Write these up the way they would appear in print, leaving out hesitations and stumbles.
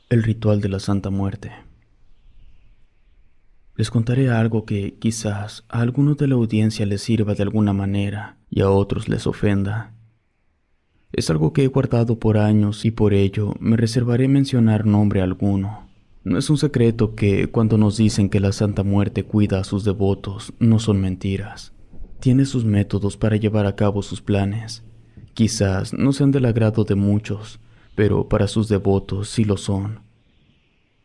El ritual de la Santa Muerte. Les contaré algo que quizás a algunos de la audiencia les sirva de alguna manera y a otros les ofenda. Es algo que he guardado por años y por ello me reservaré mencionar nombre alguno. No es un secreto que cuando nos dicen que la Santa Muerte cuida a sus devotos, no son mentiras. Tiene sus métodos para llevar a cabo sus planes. Quizás no sean del agrado de muchos, pero para sus devotos sí lo son.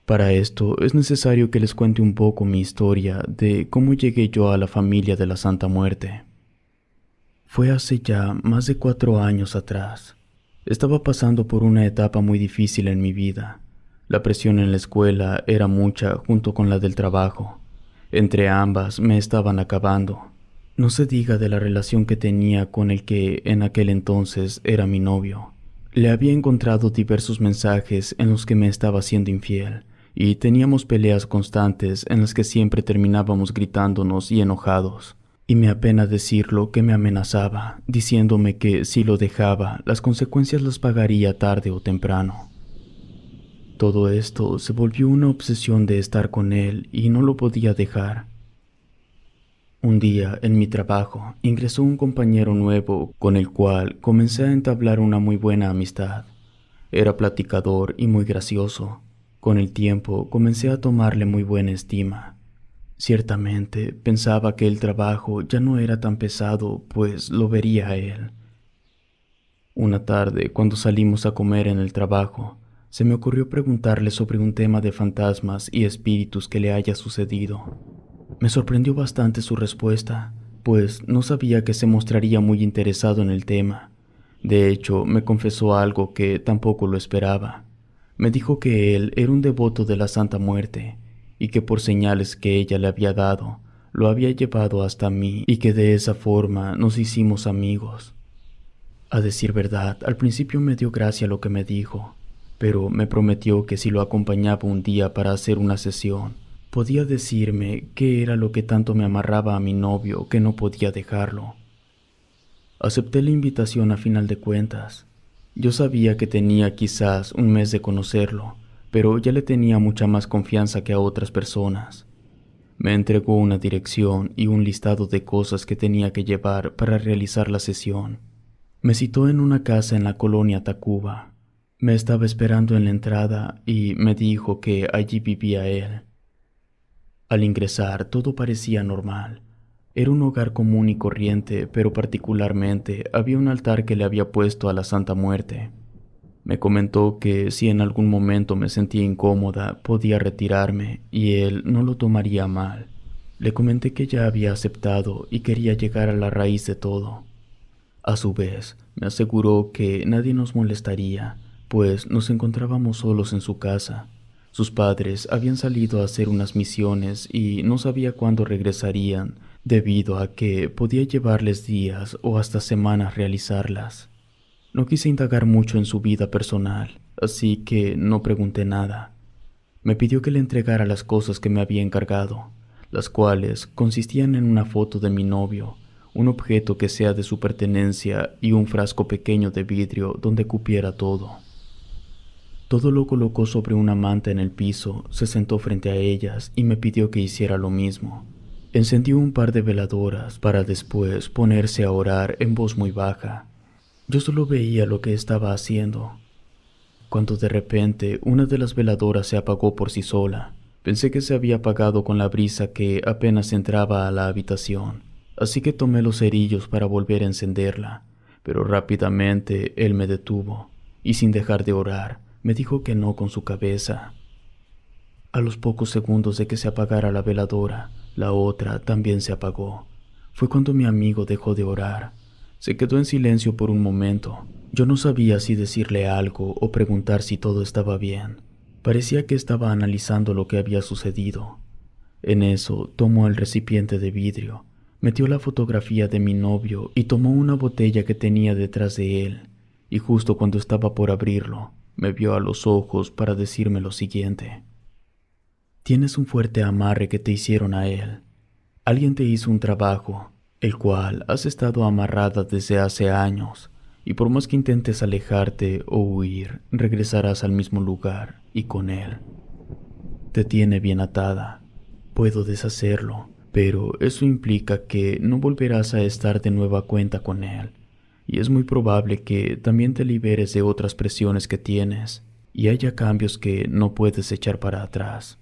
Para esto es necesario que les cuente un poco mi historia de cómo llegué yo a la familia de la Santa Muerte. Fue hace ya más de 4 años atrás. Estaba pasando por una etapa muy difícil en mi vida. La presión en la escuela era mucha junto con la del trabajo. Entre ambas me estaban acabando. No se diga de la relación que tenía con el que en aquel entonces era mi novio. Le había encontrado diversos mensajes en los que me estaba siendo infiel, y teníamos peleas constantes en las que siempre terminábamos gritándonos y enojados. Y me apena decirlo que me amenazaba, diciéndome que si lo dejaba, las consecuencias las pagaría tarde o temprano. Todo esto se volvió una obsesión de estar con él y no lo podía dejar. Un día, en mi trabajo, ingresó un compañero nuevo con el cual comencé a entablar una muy buena amistad. Era platicador y muy gracioso. Con el tiempo comencé a tomarle muy buena estima. Ciertamente pensaba que el trabajo ya no era tan pesado, pues lo vería a él. Una tarde, cuando salimos a comer en el trabajo, se me ocurrió preguntarle sobre un tema de fantasmas y espíritus que le haya sucedido. Me sorprendió bastante su respuesta, pues no sabía que se mostraría muy interesado en el tema. De hecho, me confesó algo que tampoco lo esperaba. Me dijo que él era un devoto de la Santa Muerte y que por señales que ella le había dado, lo había llevado hasta mí y que de esa forma nos hicimos amigos. A decir verdad, al principio me dio gracia lo que me dijo, pero me prometió que si lo acompañaba un día para hacer una sesión, podía decirme qué era lo que tanto me amarraba a mi novio que no podía dejarlo. Acepté la invitación a final de cuentas. Yo sabía que tenía quizás un mes de conocerlo, pero ya le tenía mucha más confianza que a otras personas. Me entregó una dirección y un listado de cosas que tenía que llevar para realizar la sesión. Me citó en una casa en la colonia Tacuba. Me estaba esperando en la entrada y me dijo que allí vivía él. Al ingresar todo parecía normal. Era un hogar común y corriente, pero particularmente había un altar que le había puesto a la Santa Muerte. Me comentó que si en algún momento me sentía incómoda, podía retirarme y él no lo tomaría mal. Le comenté que ya había aceptado y quería llegar a la raíz de todo. A su vez, me aseguró que nadie nos molestaría, pues nos encontrábamos solos en su casa. Sus padres habían salido a hacer unas misiones y no sabía cuándo regresarían, debido a que podía llevarles días o hasta semanas realizarlas. No quise indagar mucho en su vida personal, así que no pregunté nada. Me pidió que le entregara las cosas que me había encargado, las cuales consistían en una foto de mi novio, un objeto que sea de su pertenencia y un frasco pequeño de vidrio donde cupiera todo. Todo lo colocó sobre una manta en el piso, se sentó frente a ellas y me pidió que hiciera lo mismo. Encendió un par de veladoras para después ponerse a orar en voz muy baja. Yo solo veía lo que estaba haciendo, cuando de repente una de las veladoras se apagó por sí sola. Pensé que se había apagado con la brisa que apenas entraba a la habitación, así que tomé los cerillos para volver a encenderla, pero rápidamente él me detuvo, y sin dejar de orar, me dijo que no con su cabeza. A los pocos segundos de que se apagara la veladora, la otra también se apagó. Fue cuando mi amigo dejó de orar. Se quedó en silencio por un momento. Yo no sabía si decirle algo o preguntar si todo estaba bien. Parecía que estaba analizando lo que había sucedido. En eso tomó el recipiente de vidrio, metió la fotografía de mi novio y tomó una botella que tenía detrás de él. Y justo cuando estaba por abrirlo, me vio a los ojos para decirme lo siguiente: «Tienes un fuerte amarre que te hicieron a él. Alguien te hizo un trabajo, el cual has estado amarrada desde hace años, y por más que intentes alejarte o huir, regresarás al mismo lugar. y con él. Te tiene bien atada. Puedo deshacerlo, pero eso implica que no volverás a estar de nueva cuenta con él, y es muy probable que también te liberes de otras presiones que tienes y haya cambios que no puedes echar para atrás.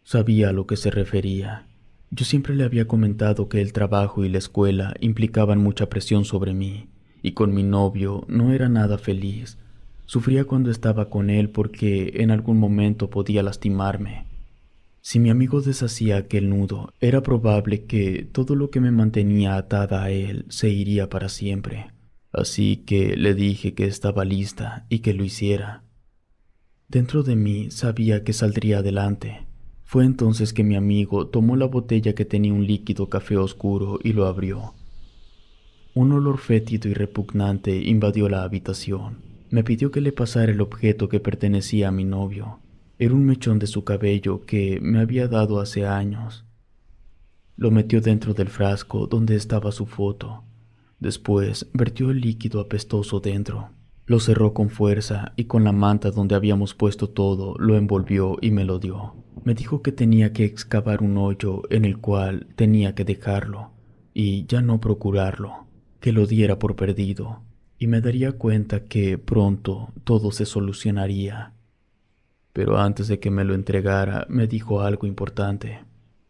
Sabía a lo que se refería. Yo siempre le había comentado que el trabajo y la escuela implicaban mucha presión sobre mí, y con mi novio no era nada feliz. Sufría cuando estaba con él porque en algún momento podía lastimarme. Si mi amigo deshacía aquel nudo, era probable que todo lo que me mantenía atada a él se iría para siempre. Así que le dije que estaba lista y que lo hiciera. Dentro de mí sabía que saldría adelante. Fue entonces que mi amigo tomó la botella que tenía un líquido café oscuro y lo abrió. Un olor fétido y repugnante invadió la habitación. Me pidió que le pasara el objeto que pertenecía a mi novio. Era un mechón de su cabello que me había dado hace años. Lo metió dentro del frasco donde estaba su foto. Después vertió el líquido apestoso dentro. Lo cerró con fuerza y con la manta donde habíamos puesto todo lo envolvió y me lo dio. Me dijo que tenía que excavar un hoyo en el cual tenía que dejarlo y ya no procurarlo, que lo diera por perdido y me daría cuenta que pronto todo se solucionaría. Pero antes de que me lo entregara me dijo algo importante.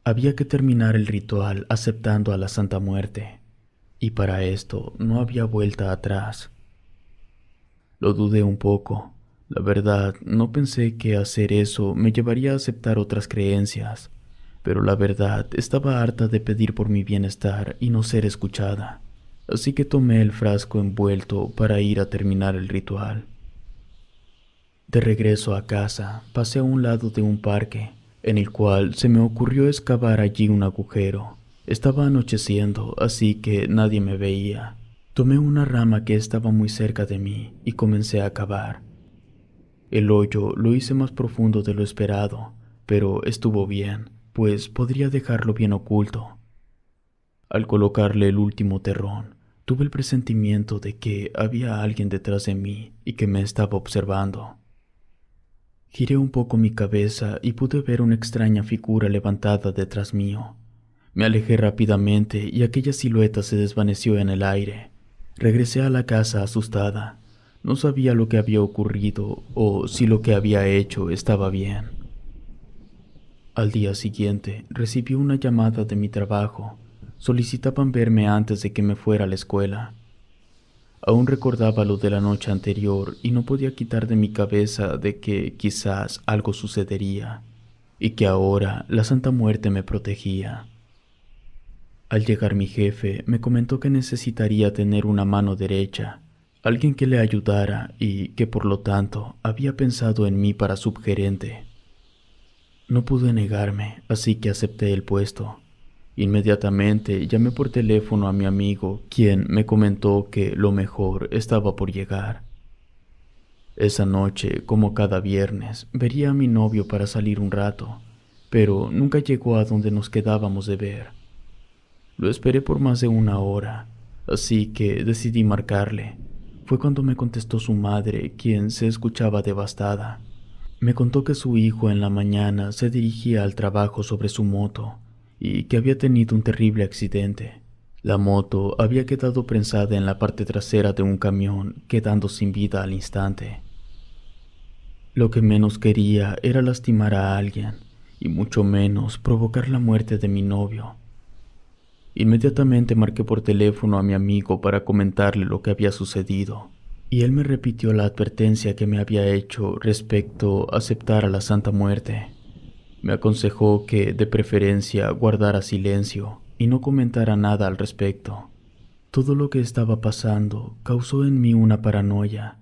Había que terminar el ritual aceptando a la Santa Muerte, y para esto no había vuelta atrás. Lo dudé un poco. La verdad, no pensé que hacer eso me llevaría a aceptar otras creencias, pero la verdad estaba harta de pedir por mi bienestar y no ser escuchada, así que tomé el frasco envuelto para ir a terminar el ritual. De regreso a casa, pasé a un lado de un parque, en el cual se me ocurrió excavar allí un agujero. Estaba anocheciendo, así que nadie me veía. Tomé una rama que estaba muy cerca de mí y comencé a cavar. El hoyo lo hice más profundo de lo esperado, pero estuvo bien, pues podría dejarlo bien oculto. Al colocarle el último terrón, tuve el presentimiento de que había alguien detrás de mí y que me estaba observando. Giré un poco mi cabeza y pude ver una extraña figura levantada detrás mío. Me alejé rápidamente y aquella silueta se desvaneció en el aire. Regresé a la casa asustada. No sabía lo que había ocurrido o si lo que había hecho estaba bien. Al día siguiente recibí una llamada de mi trabajo. Solicitaban verme antes de que me fuera a la escuela. Aún recordaba lo de la noche anterior y no podía quitar de mi cabeza de que quizás algo sucedería y que ahora la Santa Muerte me protegía. Al llegar mi jefe me comentó que necesitaría tener una mano derecha, alguien que le ayudara y que por lo tanto había pensado en mí para subgerente. No pude negarme, así que acepté el puesto. Inmediatamente llamé por teléfono a mi amigo, quien me comentó que lo mejor estaba por llegar. Esa noche, como cada viernes, vería a mi novio para salir un rato, pero nunca llegó a donde nos quedábamos de ver. Lo esperé por más de una hora, así que decidí marcarle. Fue cuando me contestó su madre, quien se escuchaba devastada. Me contó que su hijo en la mañana se dirigía al trabajo sobre su moto y que había tenido un terrible accidente. La moto había quedado prensada en la parte trasera de un camión, quedando sin vida al instante. Lo que menos quería era lastimar a alguien, y mucho menos provocar la muerte de mi novio. Inmediatamente marqué por teléfono a mi amigo para comentarle lo que había sucedido, y él me repitió la advertencia que me había hecho respecto a aceptar a la Santa Muerte. Me aconsejó que, de preferencia, guardara silencio y no comentara nada al respecto. Todo lo que estaba pasando causó en mí una paranoia.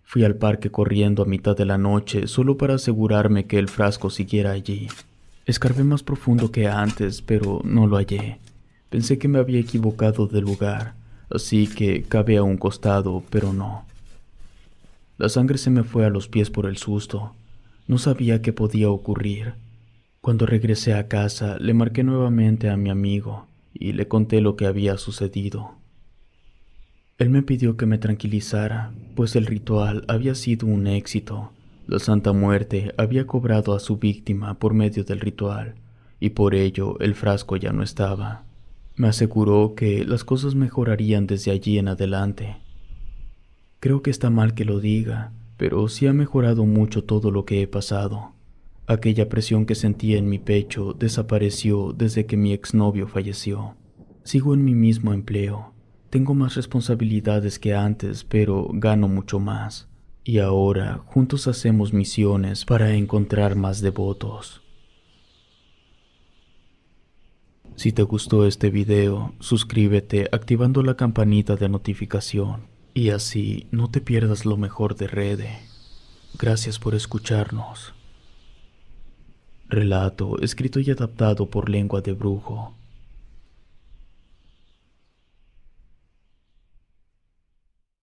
Fui al parque corriendo a mitad de la noche solo para asegurarme que el frasco siguiera allí. Escarbé más profundo que antes, pero no lo hallé. Pensé que me había equivocado de lugar, así que cavé a un costado, pero no. La sangre se me fue a los pies por el susto. No sabía qué podía ocurrir. Cuando regresé a casa, le marqué nuevamente a mi amigo y le conté lo que había sucedido. Él me pidió que me tranquilizara, pues el ritual había sido un éxito. La Santa Muerte había cobrado a su víctima por medio del ritual, y por ello el frasco ya no estaba. Me aseguró que las cosas mejorarían desde allí en adelante. Creo que está mal que lo diga, pero sí ha mejorado mucho todo lo que he pasado. Aquella presión que sentía en mi pecho desapareció desde que mi exnovio falleció. Sigo en mi mismo empleo. Tengo más responsabilidades que antes, pero gano mucho más. Y ahora juntos hacemos misiones para encontrar más devotos. Si te gustó este video, suscríbete activando la campanita de notificación y así no te pierdas lo mejor de Rede. Gracias por escucharnos. Relato escrito y adaptado por Lengua de Brujo.